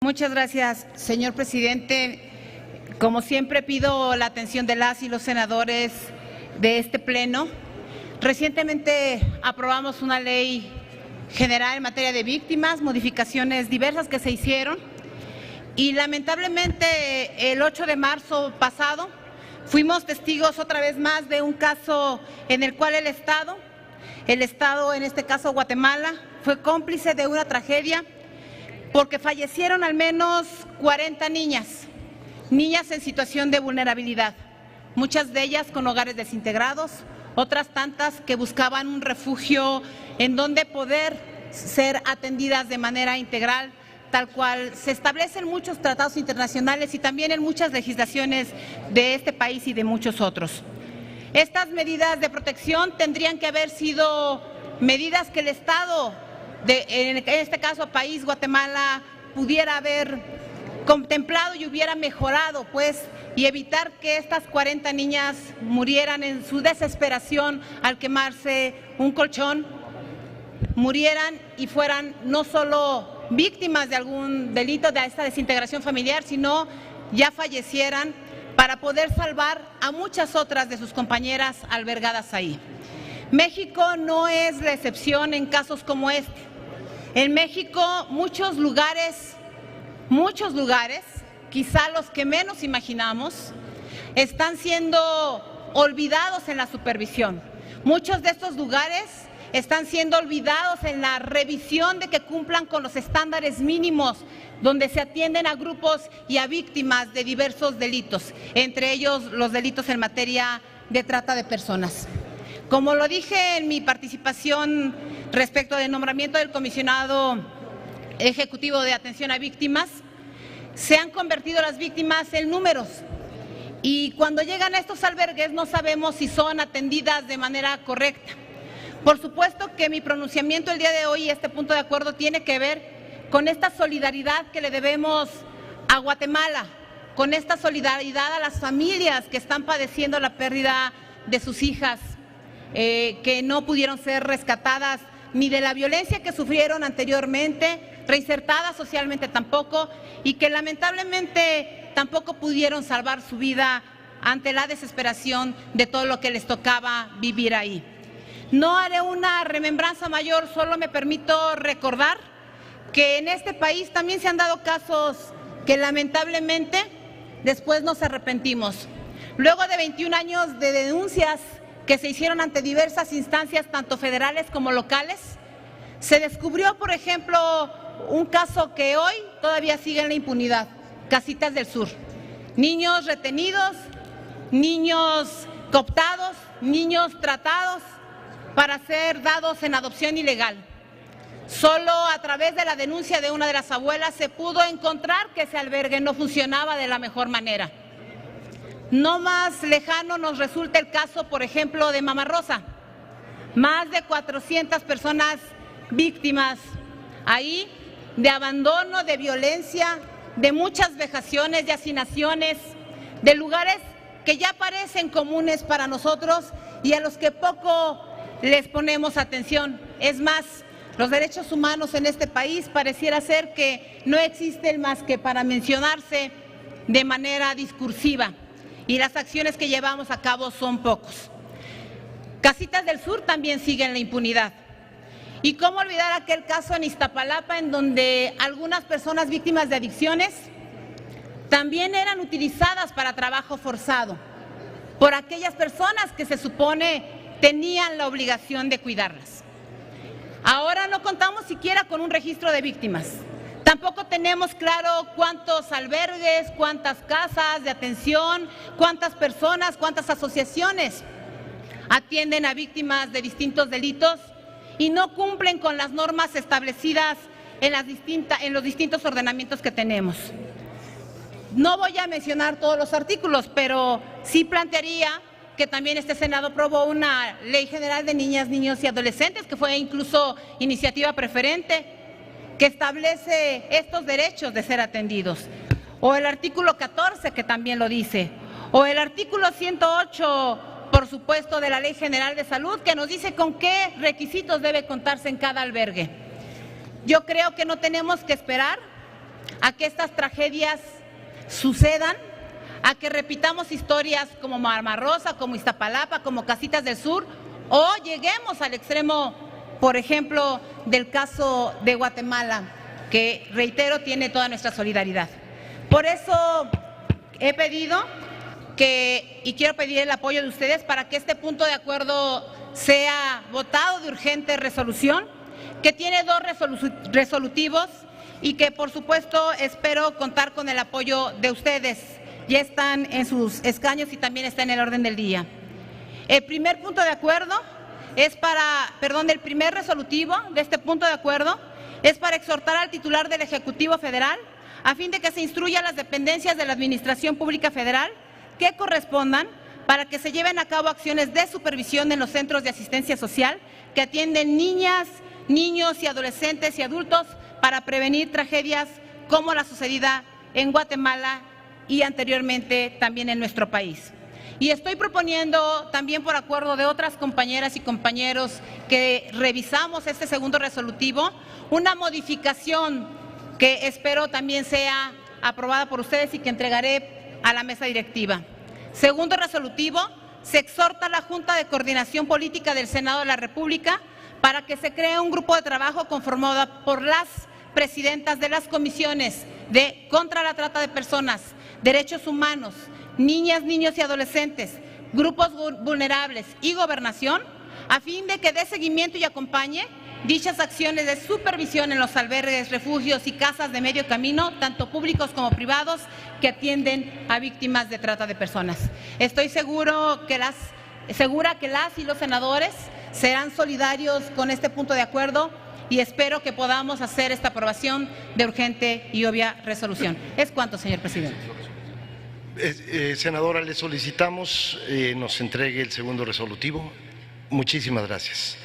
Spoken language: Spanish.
Muchas gracias, señor presidente. Como siempre, pido la atención de las y los senadores de este pleno. Recientemente aprobamos una ley general en materia de víctimas, modificaciones diversas que se hicieron, y lamentablemente el 8 de marzo pasado fuimos testigos otra vez más de un caso en el cual el Estado, en este caso Guatemala, fue cómplice de una tragedia porque fallecieron al menos 40 niñas en situación de vulnerabilidad, muchas de ellas con hogares desintegrados, otras tantas que buscaban un refugio en donde poder ser atendidas de manera integral, tal cual se establecen muchos tratados internacionales y también en muchas legislaciones de este país y de muchos otros. Estas medidas de protección tendrían que haber sido medidas que el Estado, en este caso país Guatemala, pudiera haber contemplado y hubiera mejorado, y evitar que estas 40 niñas murieran en su desesperación al quemarse un colchón, murieran y fueran no solo víctimas de algún delito de esta desintegración familiar, sino ya fallecieran para poder salvar a muchas otras de sus compañeras albergadas ahí. México no es la excepción en casos como este. En México muchos lugares, quizá los que menos imaginamos, están siendo olvidados en la supervisión. Muchos de estos lugares están siendo olvidados en la revisión de que cumplan con los estándares mínimos, donde se atienden a grupos y a víctimas de diversos delitos, entre ellos los delitos en materia de trata de personas. Como lo dije en mi participación respecto del nombramiento del comisionado ejecutivo de atención a víctimas, se han convertido las víctimas en números y cuando llegan a estos albergues no sabemos si son atendidas de manera correcta. Por supuesto que mi pronunciamiento el día de hoy, este punto de acuerdo, tiene que ver con esta solidaridad que le debemos a Guatemala, con esta solidaridad a las familias que están padeciendo la pérdida de sus hijas, que no pudieron ser rescatadas ni de la violencia que sufrieron anteriormente, reinsertadas socialmente tampoco, y que lamentablemente tampoco pudieron salvar su vida ante la desesperación de todo lo que les tocaba vivir ahí. No haré una remembranza mayor, solo me permito recordar que en este país también se han dado casos que lamentablemente después nos arrepentimos. Luego de 21 años de denuncias que se hicieron ante diversas instancias, tanto federales como locales, se descubrió, por ejemplo, un caso que hoy todavía sigue en la impunidad: Casitas del Sur. Niños retenidos, niños cooptados, niños tratados para ser dados en adopción ilegal. Solo a través de la denuncia de una de las abuelas se pudo encontrar que ese albergue no funcionaba de la mejor manera. No más lejano nos resulta el caso, por ejemplo, de Mama Rosa. Más de 400 personas víctimas ahí de abandono, de violencia, de muchas vejaciones, de hacinaciones, de lugares que ya parecen comunes para nosotros y a los que poco les ponemos atención. Es más, los derechos humanos en este país pareciera ser que no existen más que para mencionarse de manera discursiva, y las acciones que llevamos a cabo son pocos. Casitas del Sur también sigue en la impunidad. ¿Y cómo olvidar aquel caso en Iztapalapa en donde algunas personas víctimas de adicciones también eran utilizadas para trabajo forzado por aquellas personas que se supone tenían la obligación de cuidarlas? Ahora no contamos siquiera con un registro de víctimas. Tampoco tenemos claro cuántos albergues, cuántas casas de atención, cuántas personas, cuántas asociaciones atienden a víctimas de distintos delitos y no cumplen con las normas establecidas en los distintos ordenamientos que tenemos. No voy a mencionar todos los artículos, pero sí plantearía que también este Senado aprobó una ley general de niñas, niños y adolescentes, que fue incluso iniciativa preferente, que establece estos derechos de ser atendidos, o el artículo 14, que también lo dice, o el artículo 108, por supuesto, de la Ley General de Salud, que nos dice con qué requisitos debe contarse en cada albergue. Yo creo que no tenemos que esperar a que estas tragedias sucedan, a que repitamos historias como Mama Rosa, como Iztapalapa, como Casitas del Sur, o lleguemos al extremo, por ejemplo, del caso de Guatemala, que, reitero, tiene toda nuestra solidaridad. Por eso he pedido y quiero pedir el apoyo de ustedes para que este punto de acuerdo sea votado de urgente resolución, que tiene 2 resolutivos y que, por supuesto, espero contar con el apoyo de ustedes. Ya están en sus escaños y también está en el orden del día. El primer punto de acuerdo es el primer resolutivo de este punto de acuerdo es para exhortar al titular del Ejecutivo Federal a fin de que se instruya a las dependencias de la Administración Pública Federal que correspondan para que se lleven a cabo acciones de supervisión en los centros de asistencia social que atienden niñas, niños y adolescentes y adultos para prevenir tragedias como la sucedida en Guatemala y anteriormente también en nuestro país. Y estoy proponiendo también, por acuerdo de otras compañeras y compañeros que revisamos este segundo resolutivo, una modificación que espero también sea aprobada por ustedes y que entregaré a la mesa directiva. Segundo resolutivo, se exhorta a la Junta de Coordinación Política del Senado de la República para que se cree un grupo de trabajo conformado por las presidentas de las comisiones de contra la trata de personas, derechos humanos, niñas, niños y adolescentes, grupos vulnerables y gobernación, a fin de que dé seguimiento y acompañe dichas acciones de supervisión en los albergues, refugios y casas de medio camino, tanto públicos como privados, que atienden a víctimas de trata de personas. Estoy segura que las y los senadores serán solidarios con este punto de acuerdo y espero que podamos hacer esta aprobación de urgente y obvia resolución. Es cuanto, señor presidente. Senadora, le solicitamos nos entregue el segundo resolutivo. Muchísimas gracias.